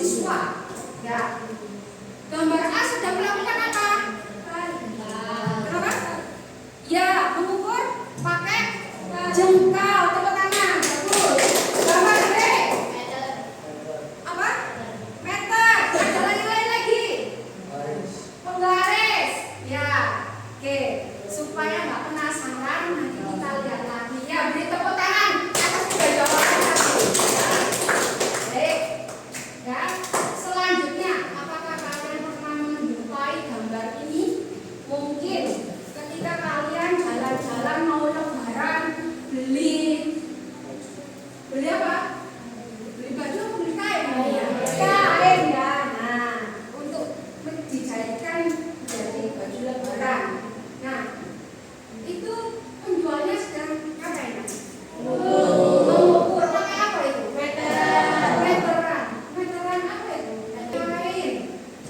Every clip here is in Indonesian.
siswa. Ya. Gambar A sedang melakukan apa? Kenapa? Ya, mengukur pakai jengkal. Tepuk tangan. Bagus. Gambar B. Apa? Meter. Ada lain lagi. Penggaris. Ya. Oke. Supaya nggak penasaran, nanti kita lihat lagi. Ya, beri tepuk tangan. Atas sudah jawaban tadi. Ya. Baik. Ya. Selanjutnya, apakah kalian pernah menjumpai gambar ini? Mungkin ketika kalian jalan-jalan mau lebaran, beli apa? Beli baju atau beli kain? Kain ya. Nah, untuk dijadikan jadi baju lebaran. Nah, itu penjualnya sedang ngapain? Mengukur pakai apa itu? Meteran apa itu? Kain.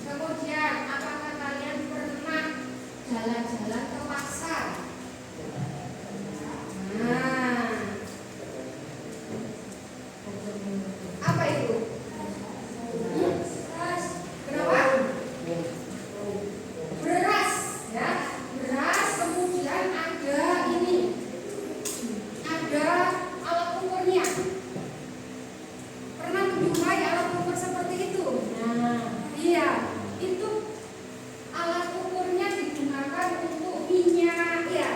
Kemudian, apakah kalian pernah jalan-jalan ke pasar? Nah, apa itu? Kenapa? Beras, ya. Beras, kemudian ada ini. Ada alat ukurnya. Pernah menjumpai alat ukur seperti itu? Nah, iya. Itu alat ukurnya digunakan untuk minyak, ya.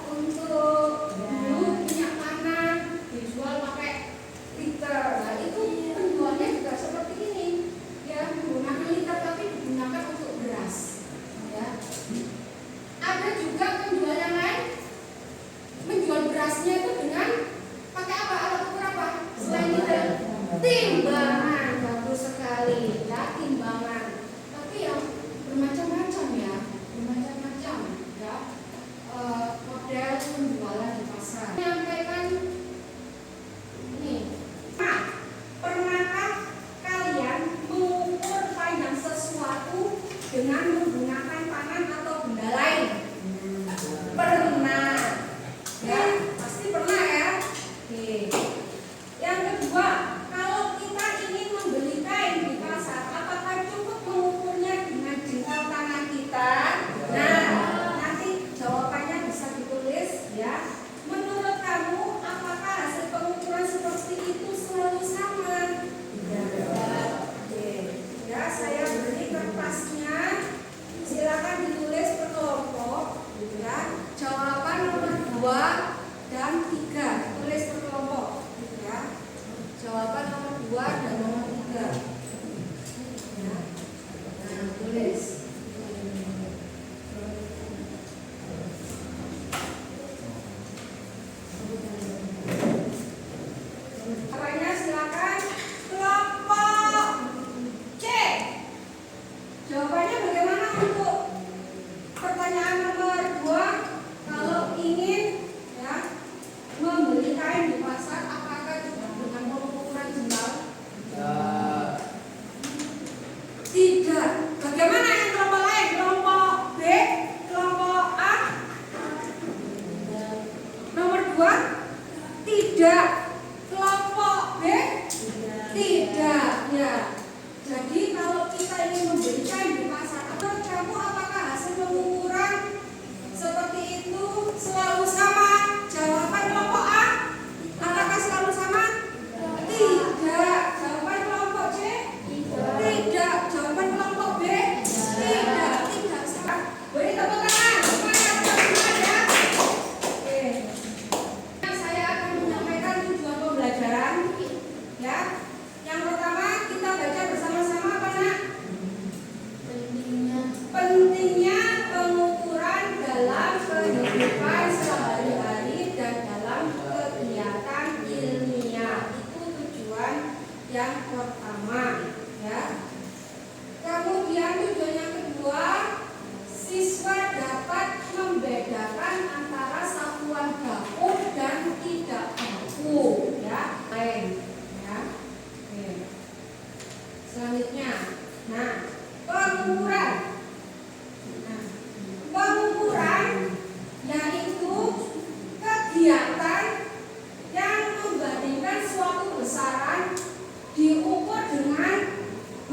Untuk dulu minyak tanah dijual pakai liter. Nah, itu penjualnya juga seperti ini. Ya, menggunakan liter tapi digunakan untuk beras. Ya. Ada juga penjual yang lain menjual berasnya itu dengan pakai apa? Alat ukur apa? Selain liter? Timbangan. Bagus sekali. Ya, timbangan. Tapi yang bermacam-macam ya. Bermacam-macam ya. Model penjualan di pasar. Menyampaikan ini. Nah, pernahkah kalian mengukur panjang sesuatu dengan menggunakan tangan atau benda lain? Pernah. Ya, pasti pernah ya. Oke. Yang kedua, kalau kita ingin membeli kain di pasar, apakah cukup mengukurnya dengan jengkal tangan kita? Nah, nanti jawabannya bisa ditulis ya. Menurut kamu, apakah hasil pengukuran seperti itu selalu sama? Oke. Ya, saya beri kertasnya. Silakan ditulis per kelompok. Ya, jawaban nomor 2 dan 3 tulis per kelompok. Ya, jawaban nomor 2 dan nomor 3. Ya, nah, tulis. Apanya silakan. Kelompok C. Jawabannya bagaimana untuk pertanyaan nomor 2? Kalau ingin ya membeli kain di pasar, apakah juga dengan pengukuran jengkal? Tidak. Bagaimana yang kelompok lain? Kelompok B, kelompok A? Nomor 2? Tidak. Kelompok B? Tidak. Ya. Jadi kalau kita ingin membeli kain di pasar, menurut kamu apakah hasil pengukuran seperti itu selalu sama? Jawaban kelompok A. Apakah selalu sama? Tidak. Jawaban kelompok C? Tidak. Jawaban kelompok B? Tidak. Tidak sama. Beri tepuk tangan. Semuanya teman-teman ya. Oke. Saya akan menyampaikan tujuan pembelajaran. Ya. Yang pertama kita baca bersama-sama apa nak? Pentingnya pengukuran dalam kehidupan sehari-hari dan dalam kegiatan ilmiah. Itu tujuan yang pertama ya. Kemudian tujuan yang kedua, siswa dapat membedakan antara satuan baku dan tidak baku ya. Lain ya. Oke. Selanjutnya, nah, pengukuran. Nah, pengukuran yaitu kegiatan yang membandingkan suatu besaran diukur dengan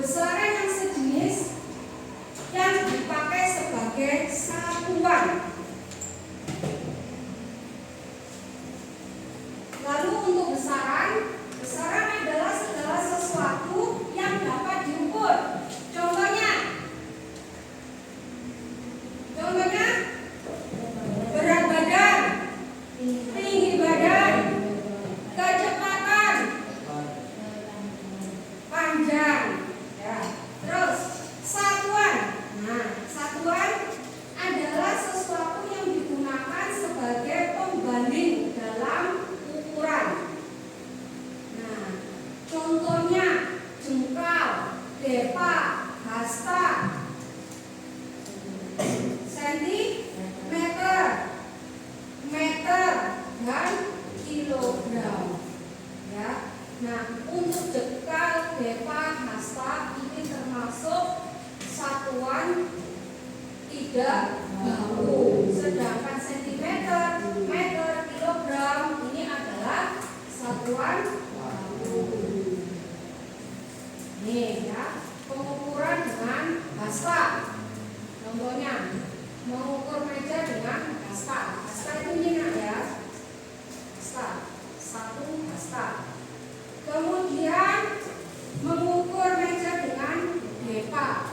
besaran yang sejenis yang dipakai sebagai satuan. Lalu untuk besaran adalah segala sesuatu yang dapat diukur. Contohnya berat badan, tinggi badan, kecepatan, panjang, ya. Terus satuan. Nah, satuan adalah sesuatu yang digunakan sebagai pembanding dalam ukuran. Nah, contohnya jengkal, depa, hasta, sentimeter, meter, dan kilogram. Ya. Nah, untuk jengkal, depa, hasta ini termasuk satuan tidak baku. Sedangkan sentimeter, meter, kilogram ini adalah satuan baku. Nih ya, pengukuran dengan hasta. Contohnya mengukur meja dengan hasta. Hasta itu nyinak ya. Hasta, 1 hasta. Kemudian mengukur meja dengan depa.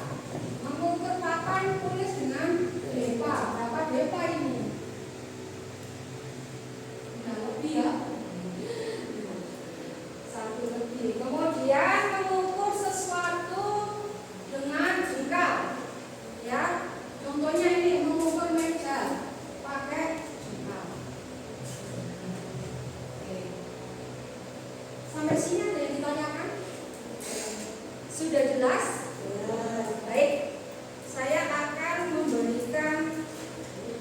Mengukur papan tulis dengan depa. Berapa depa ini? Udah lebih ya. 1 lebih. Kemudian mengukur sesuatu dengan jengkal. Ya. Contohnya ini mengukur meja pakai jengkal. Oke. Sampai sini ada yang ditanyakan? Sudah jelas? Baik. Saya akan memberikan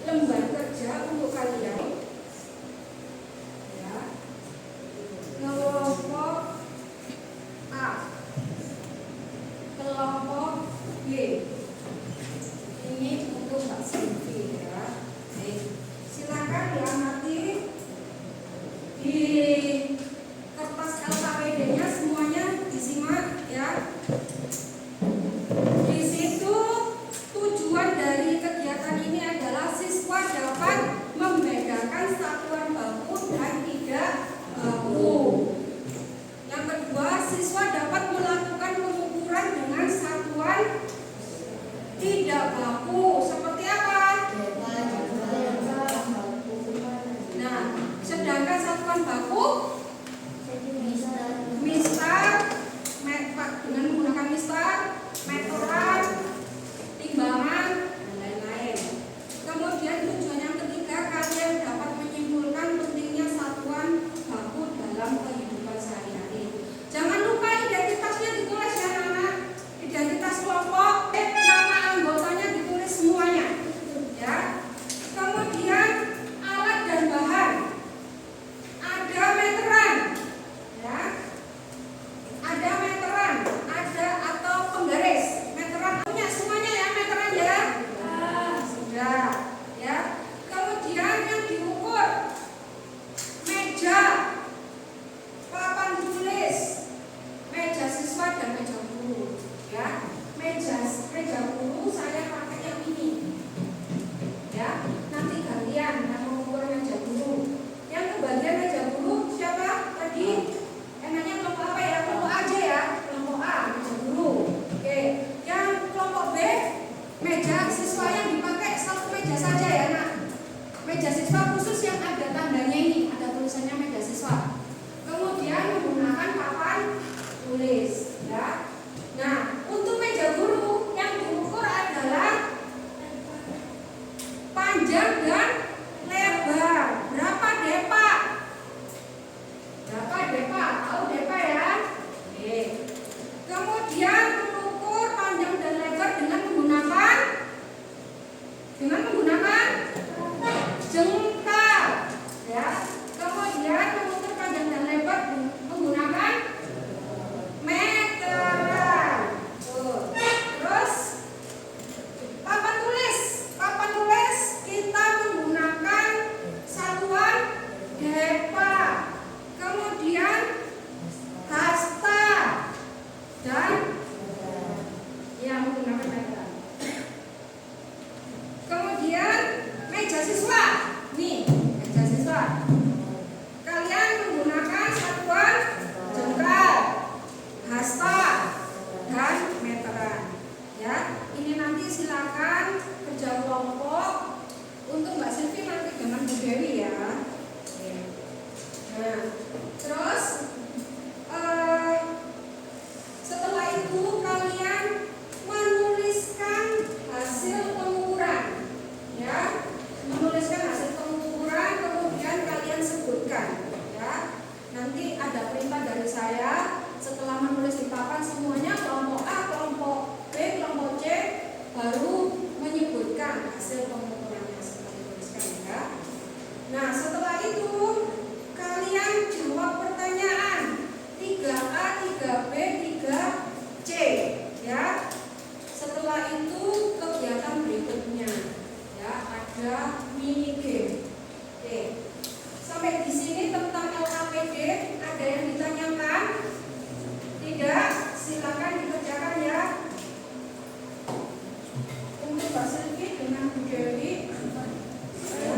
lembar kerja untuk kalian. Ya. Kelompok A, kelompok B. Ini untuk Mbak Silvi ya. Baik. Silakan diamati di kertas LKPD-nya semuanya disimak ya. adalah C, ya. Setelah itu kegiatan berikutnya, ya, ada mini game. Oke. Sampai di sini tentang LKPD ada yang ditanyakan? Tidak, silakan dikerjakan ya. Untuk Mbak Selvi dengan Bu Dewi. Ada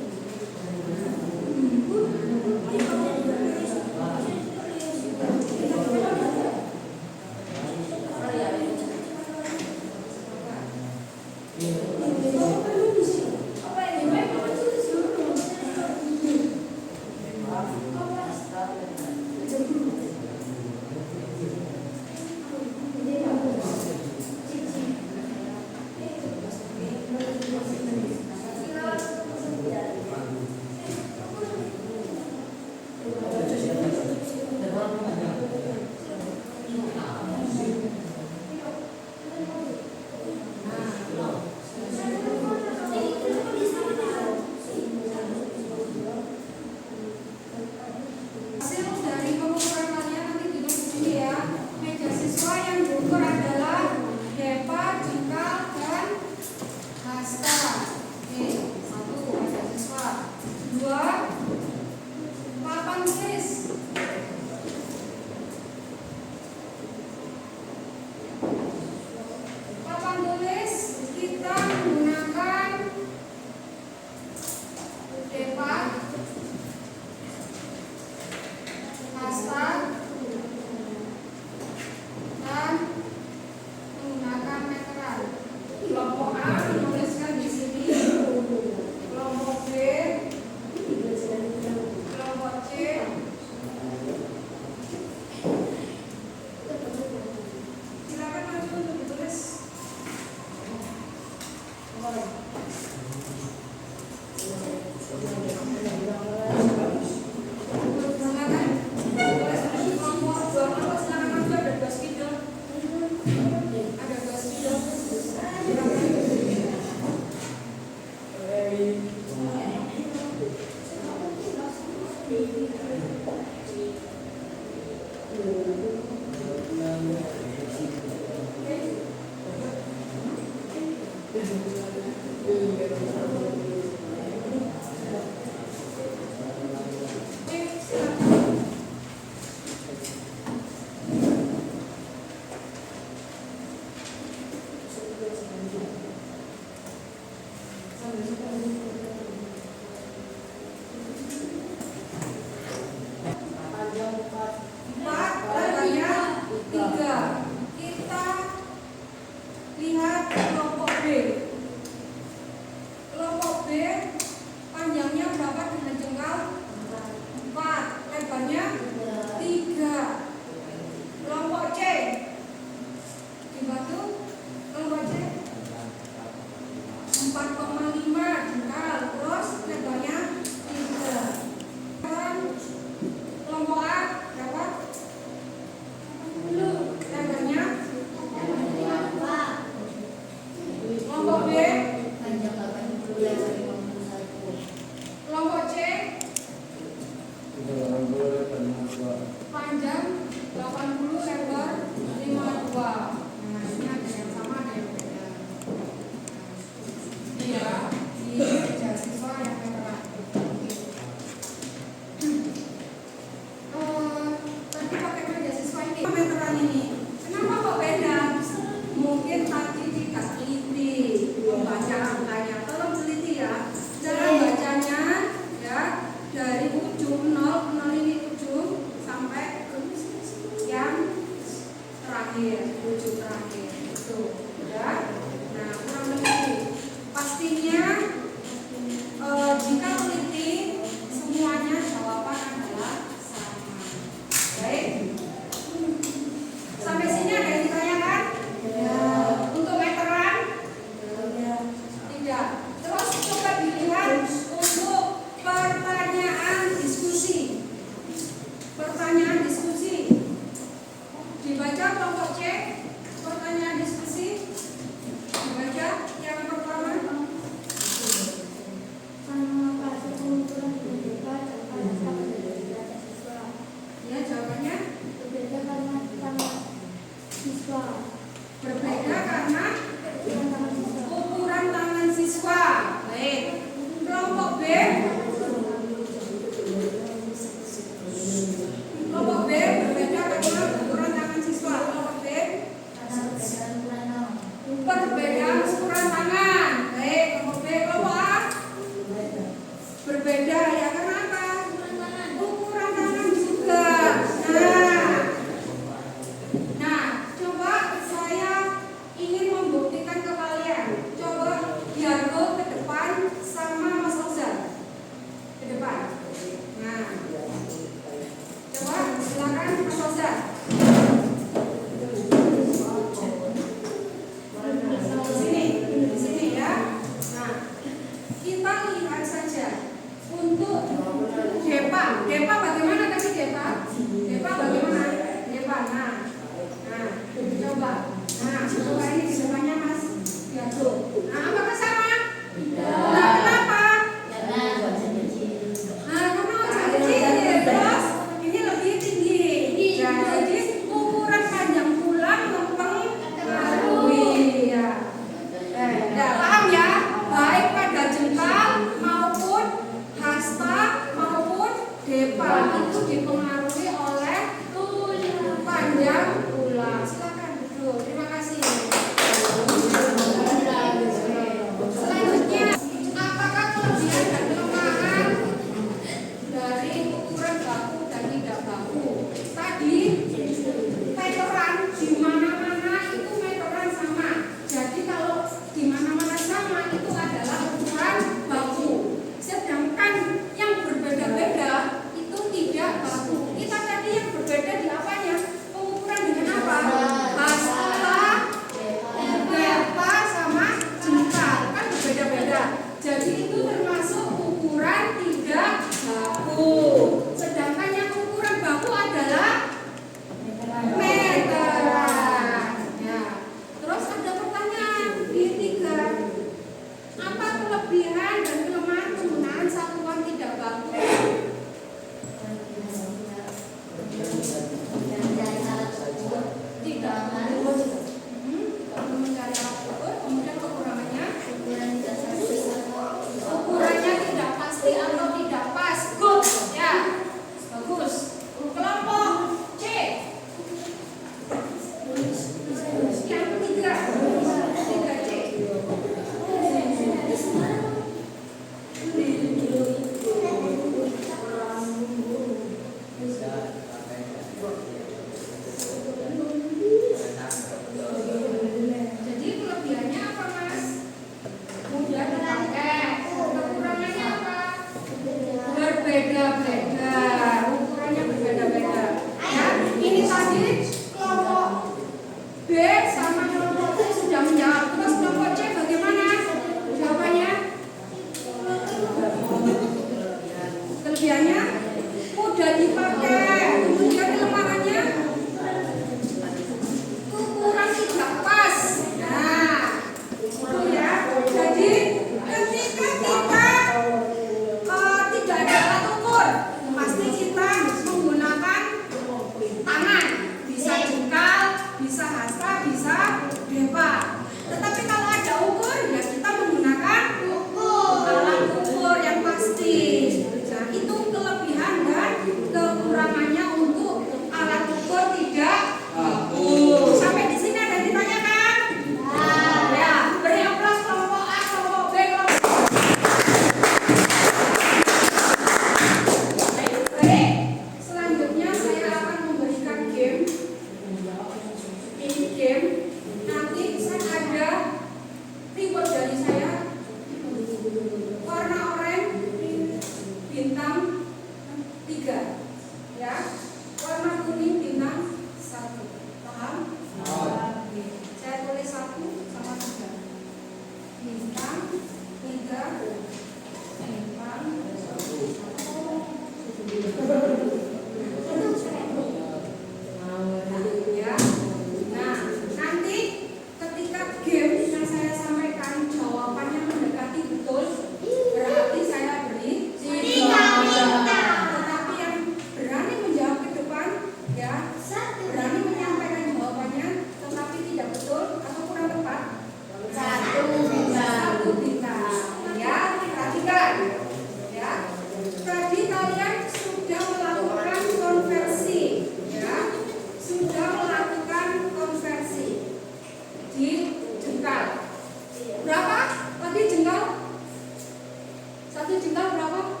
Satu jengkal berapa?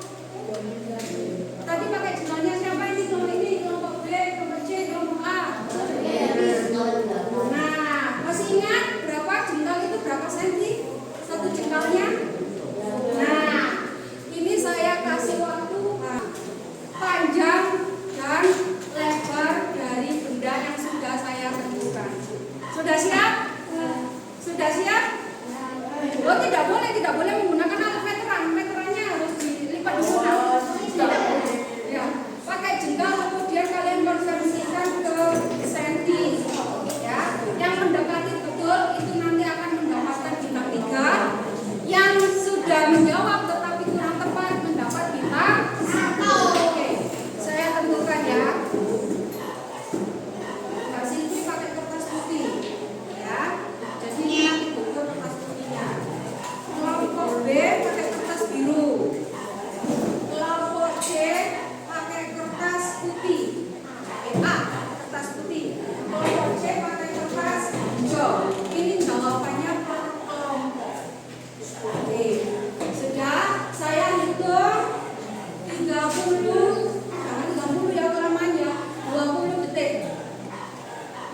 Tadi pakai jengkalnya siapa ini? Kelompok ini, kelompok B, kelompok C, kelompok A. Nah, masih ingat berapa jengkal itu berapa senti? Satu jengkalnya? Nah, ini saya kasih waktu panjang dan lebar dari benda yang sudah saya tentukan. Sudah siap? Sudah siap? Oh, tidak boleh menggunakan alat meteran. Meterannya harus dilipat di sana. Tidak boleh. Ya, pakai jengkal kemudian kalian konversikan ke senti. Ya, yang mendekati betul itu nanti akan mendapatkan bintang 3. Yang sudah menjawab tetapi kurang tepat mendapat bintang 1. Oke, saya tentukan ya. Mbak Siti pakai kertas putih. Ya, jadi ini nanti bentuk kertas putihnya. Kelompok B pakai kertas biru. Kelompok C pakai kertas putih. A kertas putih. Kelompok C pakai kertas hijau. Ini jawabannya per kelompok. Oke, sudah saya hitung 30, jangan 30 ya kelamaan ya, 20 detik.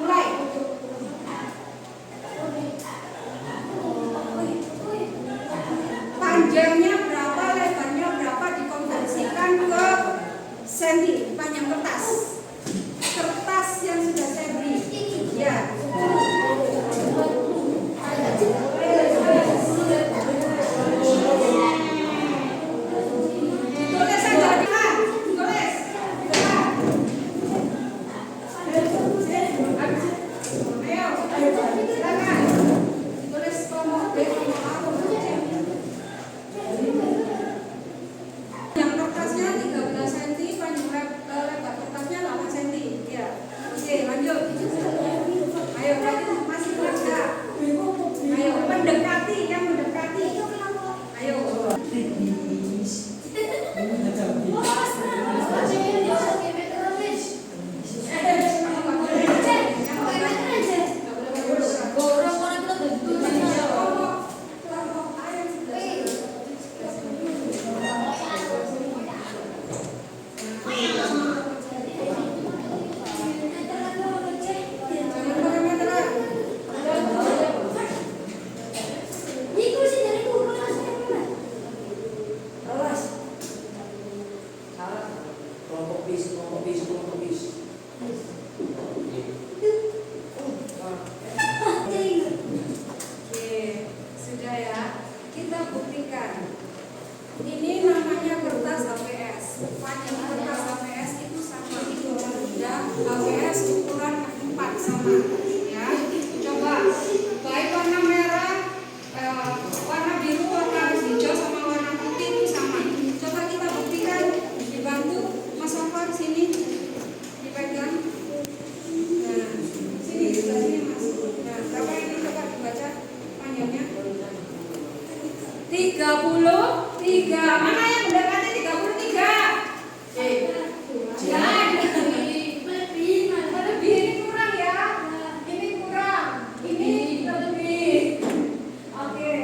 Mulai. Panjangnya berapa, lebarnya berapa dikonversikan ke senti, panjang kertas. Kertas yang sudah saya beri. Ya. Ditulis saja, Dilan. Tulis. Ayo, silakan. Ditulis kelompok B, kelompok A, kelompok C. Yang kertasnya 13 cm, panjang lebar kertasnya 8 cm. Ya. Oke, lanjut. Ayo, berarti masih kerja. Ayo, mendekati, yang mendekati. Ayo. Ini namanya kertas HVS. Panjang kertas HVS itu sama. Ya, HVS ukuran 4 sama. Ya, coba baik warna merah, warna biru, warna hijau sama warna putih itu sama. Coba kita buktikan. Dibantu Mas Sofan sini, dipegang. Nah, sini sebelah sini Mas. Nah, berapa ini coba dibaca panjangnya? 33. Mana yang mendekati 33? Jangan lebih ini kurang ya. Ini kurang. Ini lebih. Oke.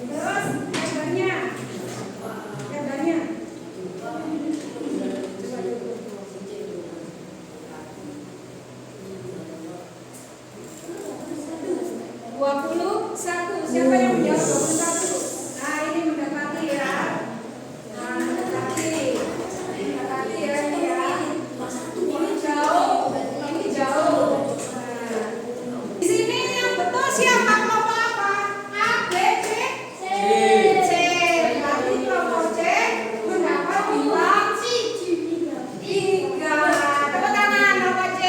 Terus lebarnya. Lebarnya. Satu. Siapa yang menjawab 21? Nah, ini mendekati ya. Nah, mendekati ya ini ya. Ini jauh. Nah, di sini yang betul siapa, kelompok apa? A, B, C. C. Berarti kelompok C mendapat bintang 3. Tepuk tangan kelompok C.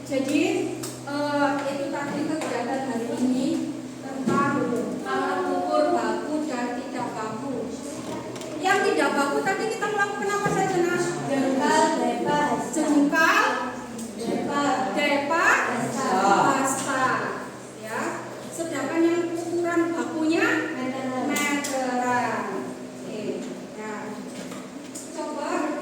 Jadi itu tadi kegiatan hari ini tentang alat ukur baku dan tidak baku. Yang tidak baku tadi kita melakukan apa saja, Nas? Jengkal, depa, pasta. Ya. Sedangkan yang ukuran bakunya meteran. Oke. Nah, coba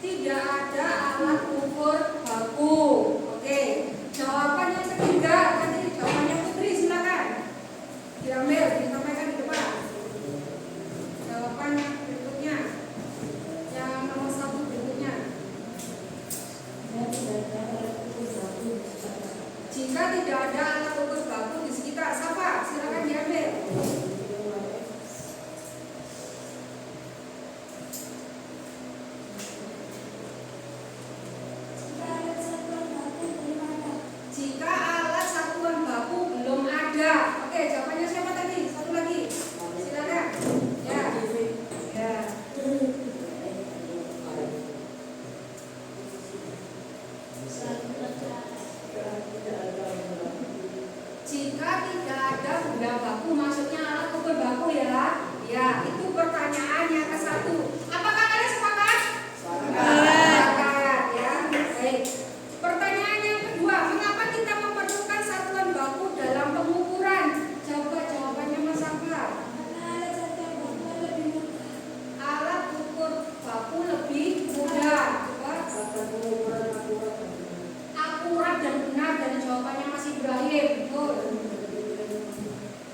tidak ada alat ukur baku. Oke, jawaban yang ketiga tadi jawabannya Putri, silakan diambil, disampaikan di depan. Jawaban yang berikutnya, yang nomor 1 berikutnya. Jika tidak ada alat ukur baku di sekitar, siapa? Silakan diambil. Jika alat satuan baku belum ada. Oke, jawabannya siapa tadi? Satu lagi. Silakan. Ya. Ya. Jika tidak ada benda baku, maksudnya alat ukur baku ya. Ya, itu pertanyaannya ke satu. Apakah kalian sepakat? Sepakat. Ya, baik. Pertanyaan yang kedua, mengapa kita memerlukan satuan baku dalam pengukuran? Coba jawabannya Mas Akbar. Alat ukur baku lebih mudah. Coba. Akurat dan benar dari jawabannya Mas Ibrahim. Betul.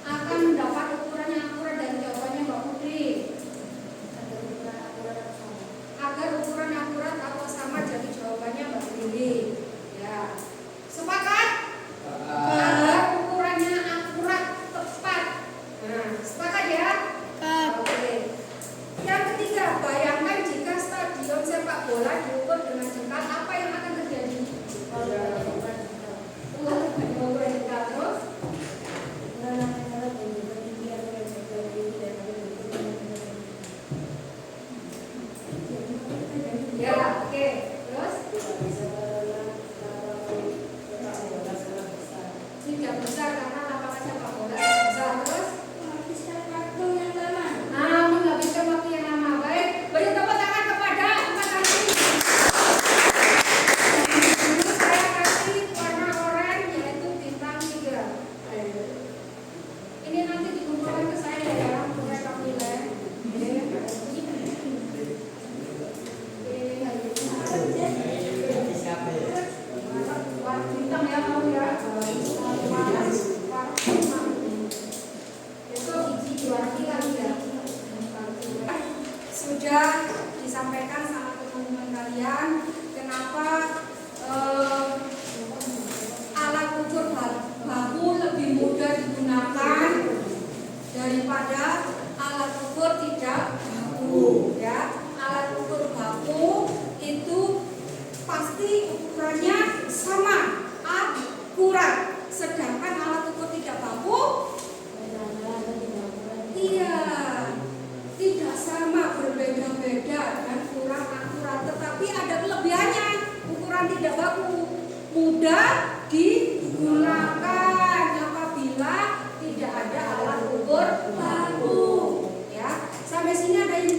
Akan mendapat ukuran yang akurat dari jawabannya Mbak Putri. Agar ukuran akurat atau sama dari jawabannya Mbak Lili. Ya. Sepakat? Agar ukurannya akurat, tepat. Nah, sepakat ya? Oke. Yang ketiga, bayangkan jika stadion sepak bola diukur dengan jengkal, apa yang akan terjadi? Terus? Ya, oke. Terus? Tidak besar karena lapangan sepak bola besar. Terus? Menghabiskan waktu yang lama. Baik, beri tepuk tangan kepada empat kali. Dulu saya kasih warna oranye yaitu bintang 3. Ini nanti dikumpulkan ke saya ya, mereka nilai. Bintang ya mau ya. Besok isi juara lagi ya. Sudah disampaikan sama teman-teman kalian kenapa alat ukur baku lebih mudah digunakan daripada alat ukur tidak baku ya. Alat ukur baku itu pasti ukurannya sama, akurat, sedangkan alat ukur tidak baku iya, tidak sama, berbeda-beda dan kurang akurat. Tetapi ada kelebihannya, ukuran tidak baku mudah digunakan apabila tidak ada alat ukur baku. Ya, sampai sini ada info